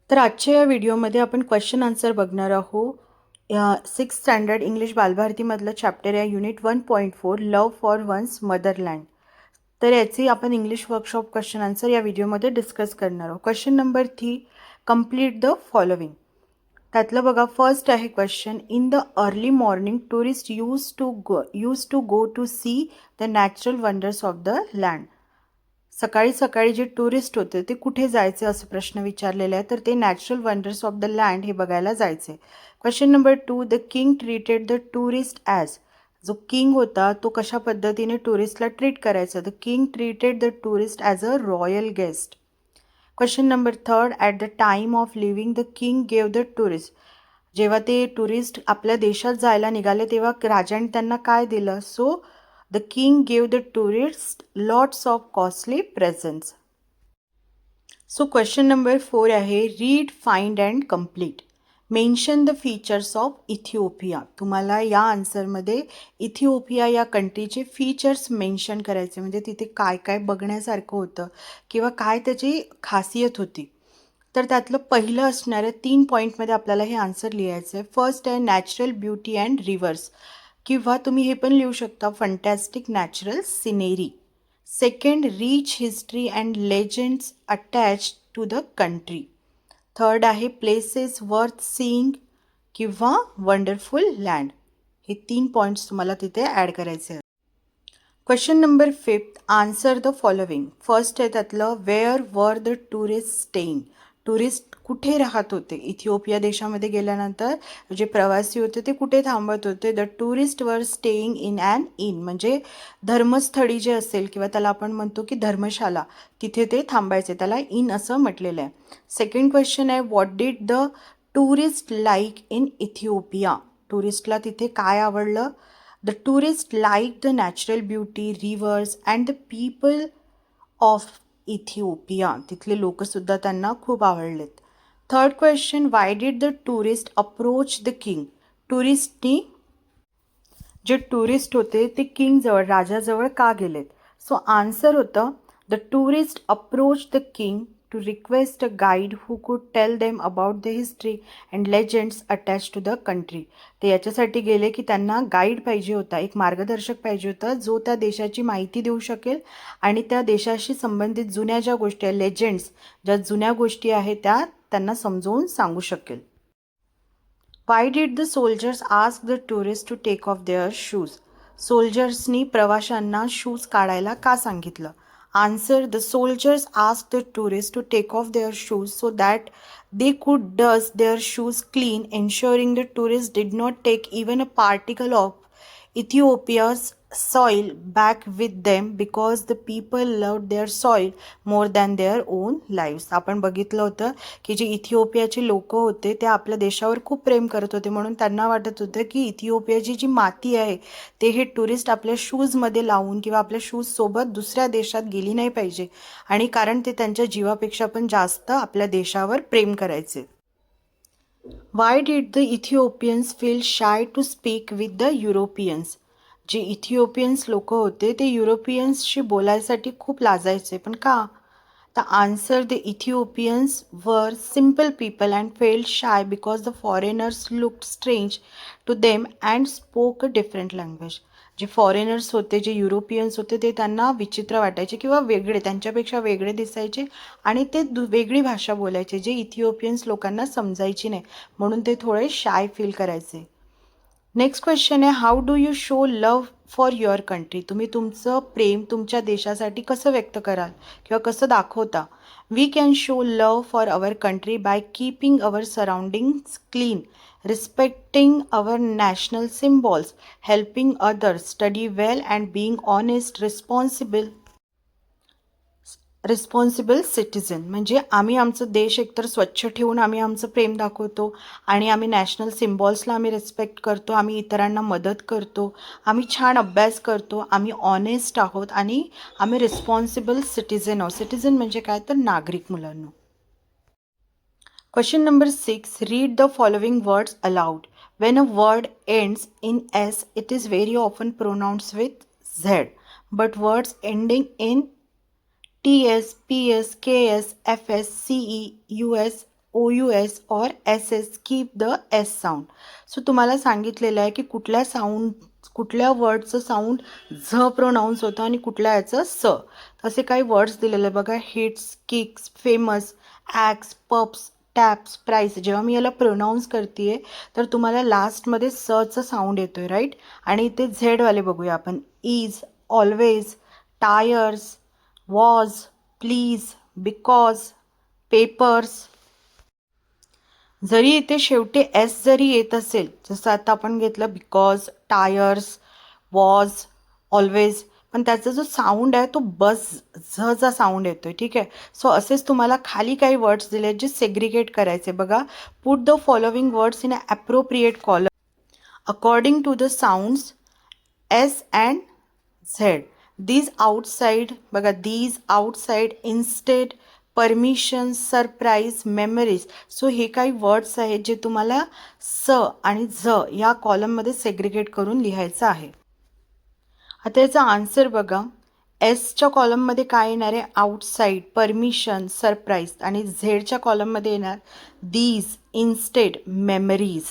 तर आजच्या या व्हिडिओमध्ये आपण क्वेश्चन आन्सर बघणार आहोत. 6th स्टँडर्ड इंग्लिश बालभारतीमधलं चॅप्टर आहे unit 1.4 love for once motherland. तर याची आपण इंग्लिश वर्कशॉप क्वेश्चन आन्सर या व्हिडिओमध्ये डिस्कस करणार आहोत. Question number 3, complete the following. त्यातलं बघा, फर्स्ट आहे question, in the early morning tourist use to go to see the natural wonders of the land. सकाळी सकाळी जे टुरिस्ट होते ते कुठे जायचे असं प्रश्न विचारलेला आहे. तर ते natural wonders of the land हे बघायला जायचे. Question number 2, the king treated the tourist as. जो किंग होता तो कशा पद्धतीने टुरिस्टला ट्रीट करायचा. The king treated the tourist as a royal guest. Question number 3, at the time of living the king gave the tourist. जेव्हा ते tourist आपल्या देशात जायला निघाले तेव्हा राजाने त्यांना काय दिलं. So the king gave the tourists lots of costly presents. So question number 4 आहे, read, find and complete. Mention the features of Ethiopia. तुम्हाला या आन्सरमध्ये इथिओपिया या कंट्रीचे फीचर्स मेन्शन करायचे, म्हणजे तिथे काय काय बघण्यासारखं होतं किंवा काय त्याची खासियत होती. तर त्यातलं पहिलं असणाऱ्या 3 पॉईंटमध्ये आपल्याला हे आन्सर लिहायचं आहे. फर्स्ट आहे नॅचरल ब्युटी अँड रिव्हर्स, किंवा तुम्ही हे पण लिहू शकता fantastic natural scenery. Second, rich history and legends attach to the country. Third आहे प्लेसेस वर्थ सीइंग किंवा वंडरफुल लँड. हे 3 पॉईंट्स तुम्हाला तिथे ॲड करायचे आहेत. Question number 5, answer the following. First आहे त्यातलं, wear were the tourist staying. Tourist कुठे राहत होते. इथिओपिया देशामध्ये गेल्यानंतर जे प्रवासी होते ते कुठे थांबत होते. द टुरिस्ट वर स्टेईंग इन ॲन इन, म्हणजे धर्मस्थळी जे असेल किंवा त्याला आपण म्हणतो की धर्मशाला, तिथे ते थांबायचे, त्याला इन असं म्हटलेलं आहे. सेकंड क्वेश्चन आहे, what did the tourist like in Ethiopia. टुरिस्टला तिथे काय आवडलं. The tourist like the natural beauty, rivers and the people of Ethiopia. तिथले लोकसुद्धा त्यांना खूप आवडलेत. Third question, why did the tourist approach the king. टुरिस्टनी, जे टुरिस्ट होते ते किंगजवळ, राजाजवळ का गेलेत. सो आन्सर होतं, the tourist approach the king to request a guide who could tell them about the history and legends attach to the country. ते याच्यासाठी गेले की त्यांना गाईड पाहिजे होता, एक मार्गदर्शक पाहिजे होता जो त्या देशाची माहिती देऊ शकेल आणि त्या देशाशी संबंधित जुन्या ज्या गोष्टी आहेत, लेजंड्स, ज्या जुन्या गोष्टी आहेत त्या त्यांना समजावून सांगू शकेल. Why did the soldiers ask the tourist to take off their shoes. सोल्जर्सनी प्रवाशांना शूज काढायला का सांगितलं. Answer, the soldiers ask the tourist to take off their shoes so that they could dust their shoes clean, ensuring the tourists did not take even a particle of Ethiopia's soil back with them because the people loved their soil more than their own lives. आपण बघितलं होतं की जे इथिओपियाचे लोक होते ते आपल्या देशावर खूप प्रेम करत होते, म्हणून त्यांना वाटत होतं की इथिओपियाची जी माती आहे ते हे टुरिस्ट आपल्या शूजमध्ये लावून किंवा आपल्या शूजसोबत दुसऱ्या देशात गेली नाही पाहिजे, आणि कारण ते त्यांच्या जीवापेक्षा पण जास्त आपल्या देशावर प्रेम करायचे. Why did the Ethiopians feel shy to speak with the Europeans. जे इथिओपियन्स लोक होते ते युरोपियन्सशी बोलायसाठी खूप लाजायचे, पण का. The answer, the Ethiopians were simple people and felt shy because the foreigners looked strange to them and spoke a different language. जे foreigners होते, जे युरोपियन्स होते ते त्यांना विचित्र वाटायचे किंवा वेगळे, त्यांच्यापेक्षा वेगळे दिसायचे आणि ते वेगळी भाषा बोलायचे जे इथिओपियन्स लोकांना समजायची नाही, म्हणून ते थोडे शाय फील करायचे. नेक्स्ट क्वेश्चन आहे, how do you show love for your country. तुम्ही तुमचं प्रेम तुमच्या देशासाठी कसं व्यक्त कराल किंवा कसं दाखवता. We can show love for our country by keeping our surroundings clean, respecting our national symbols, helping others, study well and being honest, responsible citizen. म्हणजे आम्ही आमचं देश एकतर स्वच्छ ठेवून आम्ही आमचं प्रेम दाखवतो आणि आम्ही नॅशनल सिम्बॉल्सला आम्ही रिस्पेक्ट करतो, आम्ही इतरांना मदत करतो, आम्ही छान अभ्यास करतो, आम्ही ऑनेस्ट आहोत आणि आम्ही रिस्पॉन्सिबल सिटिझन आहोत. सिटिझन म्हणजे काय, तर नागरिक मुलांना. Question number 6, read the following words allowed. When a word ends in S it is very often pronounce with Z, but words ending in TS, PS, KS, FS, CE, US OUS और SS keep the S sound. So तुम्हाला सांगितलेलं आहे की कुठल्या वर्डचं sound झ pronouns होतं आणि कुठल्या याचं स. असे काही वर्ड्स दिलेले आहे बघा. हिट्स, किक्स, फेमस, ॲक्स, पप्स, टॅप्स, प्राईस. जेव्हा मी याला प्रोनाऊन्स करते तर तुम्हाला लास्टमध्ये सचं साऊंड येतो आहे, राईट. आणि इथे झेडवाले बघूया आपण. Is, always, tyres, was, please, because, papers. जरी इथे शेवटी एस जरी येत असेल, जसं आता आपण घेतलं बिकॉज, टायर्स, वॉज, ऑलवेज, पण त्याचा जो साऊंड आहे तो बस झचा साऊंड येतोय, ठीक आहे. सो असेच तुम्हाला खाली काही वर्ड्स दिले जे सेग्रिगेट करायचे बघा. Put the following words in a appropriate column according to the sounds S and Z. These outside बघा, these outside, instead, permission, surprise, memories. So हे काही वर्ड्स आहेत जे तुम्हाला स आणि झ या कॉलममध्ये सेग्रिगेट करून लिहायचं आहे. आता याचा आन्सर बघा. एसच्या कॉलममध्ये काय येणार आहे? Outside, permission, surprise. आणि झेडच्या कॉलममध्ये येणार these, instead, memories.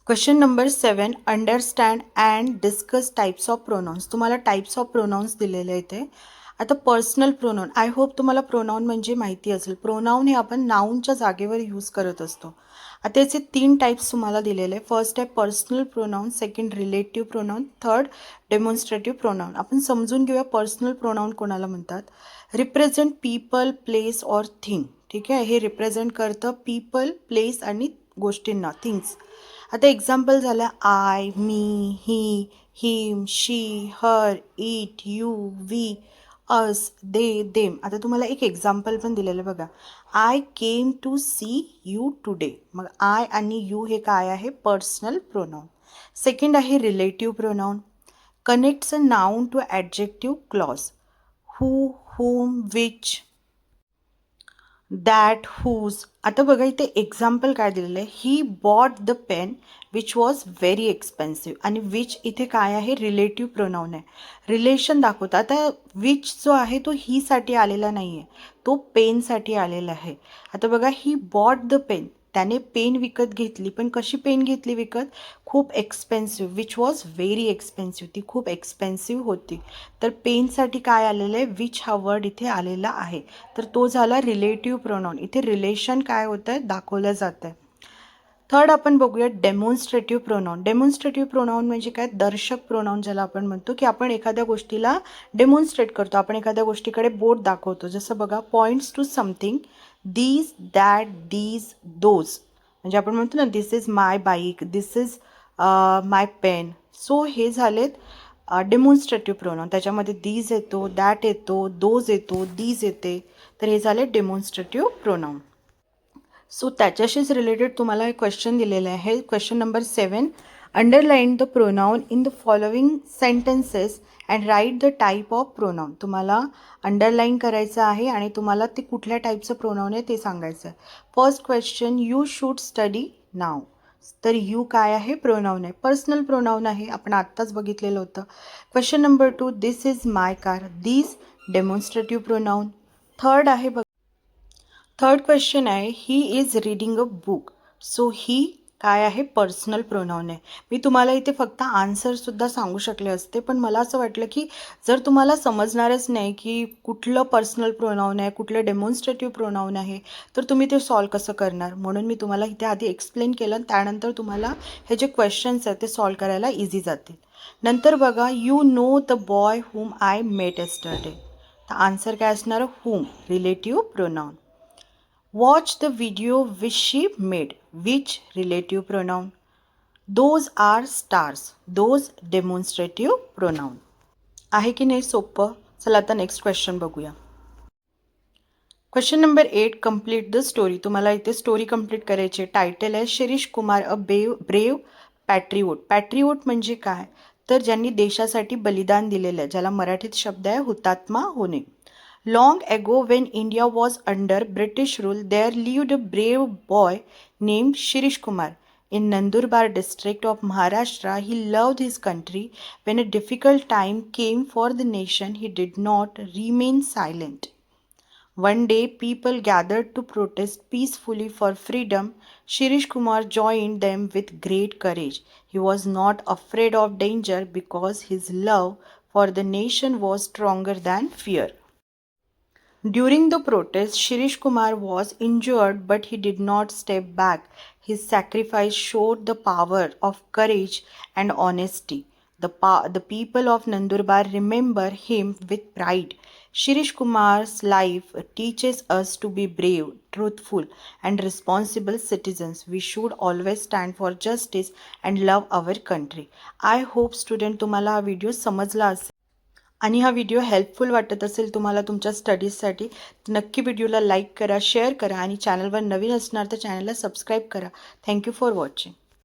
Question number 7. Understand and discuss types of pronouns. तुम्हाला टाईप्स ऑफ प्रोनाऊन्स दिलेले आहेत ते. आता पर्सनल प्रोनाऊन, आय होप तुम्हाला प्रोनाऊन म्हणजे माहिती असेल. प्रोनाऊन हे आपण नाऊनच्या जागेवर यूज करत असतो. आता याचे 3 टाईप्स तुम्हाला दिलेले आहे. फर्स्ट आहे personal pronoun, second relative pronoun, third demonstrative pronoun. आपण समजून घेऊया पर्सनल प्रोनाऊन कोणाला म्हणतात. Represent people, place or thing. ठीक आहे, हे रिप्रेझेंट करतं पीपल, प्लेस आणि गोष्टींना, थिंग्स. आता एक्झाम्पल झालं I, me, he, him, she, her, it, you, we, us, they, them. आता तुम्हाला एक एक्झाम्पल पण दिलेलं बघा. I came to see you today. मग आय आणि यू हे काय आहे? Personal pronoun. सेकंड आहे relative pronoun. Connects a noun to adjective clause. Who, whom, which, that, whose. आता बघा इथे एक्झाम्पल काय दिलेलं आहे. He bought the pen which was very expensive. आणि विच इथे काय आहे? रिलेटिव्ह प्रोनाऊन आहे. रिलेशन दाखवतं. आता विच जो आहे तो हीसाठी आलेला नाही आहे, तो पेनसाठी आलेला आहे. आता बघा, ही बॉट द पेन, त्याने पेन विकत घेतली. पण कशी पेन घेतली विकत? खूप expensive. Which was very expensive. ती खूप एक्सपेन्सिव्ह होती. तर पेनसाठी काय आलेलं आहे? विच हा वर्ड इथे आलेला आहे. तर तो झाला रिलेटिव्ह प्रोनाऊन. इथे रिलेशन काय होतं आहे? दाखवलं जातं आहे. थर्ड आपण बघूया डेमॉन्स्ट्रेटिव्ह प्रोनाऊन. डेमॉन्स्ट्रेटिव्ह प्रोनाऊन म्हणजे काय? दर्शक प्रोनाऊन ज्याला आपण म्हणतो, की आपण एखाद्या गोष्टीला डेमॉन्स्ट्रेट करतो. आपण एखाद्या गोष्टीकडे बोट दाखवतो. जसं बघा, points to something, these, that, these, those. म्हणजे आपण म्हणतो ना, this is my bike, this is my pen. So हे झालेत डेमॉन्स्ट्रेटिव्ह प्रोनाऊन. त्याच्यामध्ये दीज येतो, दॅट येतो, दोज येतो, दीज येते. तर हे झाले डेमॉन्स्ट्रेटिव्ह प्रोनाऊन. सो त्याच्याशीच रिलेटेड तुम्हाला एक क्वेश्चन दिलेलं आहे. Question number 7. Underline the pronoun in the following sentences and write the type of pronoun. तुम्हाला अंडरलाईन करायचं आहे आणि तुम्हाला ते कुठल्या टाईपचं प्रोनाऊन आहे ते सांगायचं आहे. First question, you should study now. तर यू काय आहे? प्रोनाऊन आहे, पर्सनल प्रोनाऊन आहे, आपण आत्ताच बघितलेलं होतं. Question number 2, this is my car. This demonstrative pronoun. Third आहे थर्ड क्वेश्चन आहे, he is reading a book. So he काय आहे? पर्सनल प्रोनाऊन आहे. मी तुम्हाला इथे फक्त आन्सरसुद्धा सांगू शकले असते, पण मला असं वाटलं की जर तुम्हाला समजणारच नाही की कुठलं पर्सनल प्रोनाऊन आहे, कुठलं डेमॉन्स्ट्रेटिव्ह प्रोनाऊन आहे, तर तुम्ही ते सॉल्व कसं करणार. म्हणून मी तुम्हाला इथे आधी एक्सप्लेन केलं, त्यानंतर तुम्हाला हे जे क्वेश्चन्स आहेत ते सॉल्व करायला इझी जातील. नंतर बघा, you know the boy whom I met yesterday. तर आन्सर काय असणार? Whom, relative pronoun. Watch the video which she made. Which, relative pronoun. Those are stars. Those, demonstrative pronoun. आहे की नाही सोपं? चला आता नेक्स्ट क्वेश्चन बघूया. Question number 8. Complete the story. तुम्हाला इथे स्टोरी कंप्लीट करायची. टायटल आहे शिरीष कुमार अ ब्रेव पॅट्रिओट. पॅट्रिओट म्हणजे काय? तर ज्यांनी देशासाठी बलिदान दिलेलं आहे, ज्याला मराठीत शब्द आहे हुतात्मा होणे. Long ago, when India was under British rule, there lived a brave boy named Shirish Kumar. In Nandurbar district of Maharashtra, he loved his country. When a difficult time came for the nation, he did not remain silent. One day, people gathered to protest peacefully for freedom. Shirish Kumar joined them with great courage. He was not afraid of danger because his love for the nation was stronger than fear. During the protest, Shirish Kumar was injured, but he did not step back. His sacrifice showed the power of courage and honesty. The people of Nandurbar remember him with pride. Shirish Kumar's life teaches us to be brave, truthful, and responsible citizens. We should always stand for justice and love our country. I hope student तुम्हाला हा video समजला असेल आणि हा video helpful वाटत असेल तुम्हाला तुमच्या स्टडीजसाठी तर नक्की व्हिडिओला लाईक करा, शेअर करा आणि चॅनलवर नवीन असणार तर चॅनलला सबस्क्राईब करा. Thank you for watching.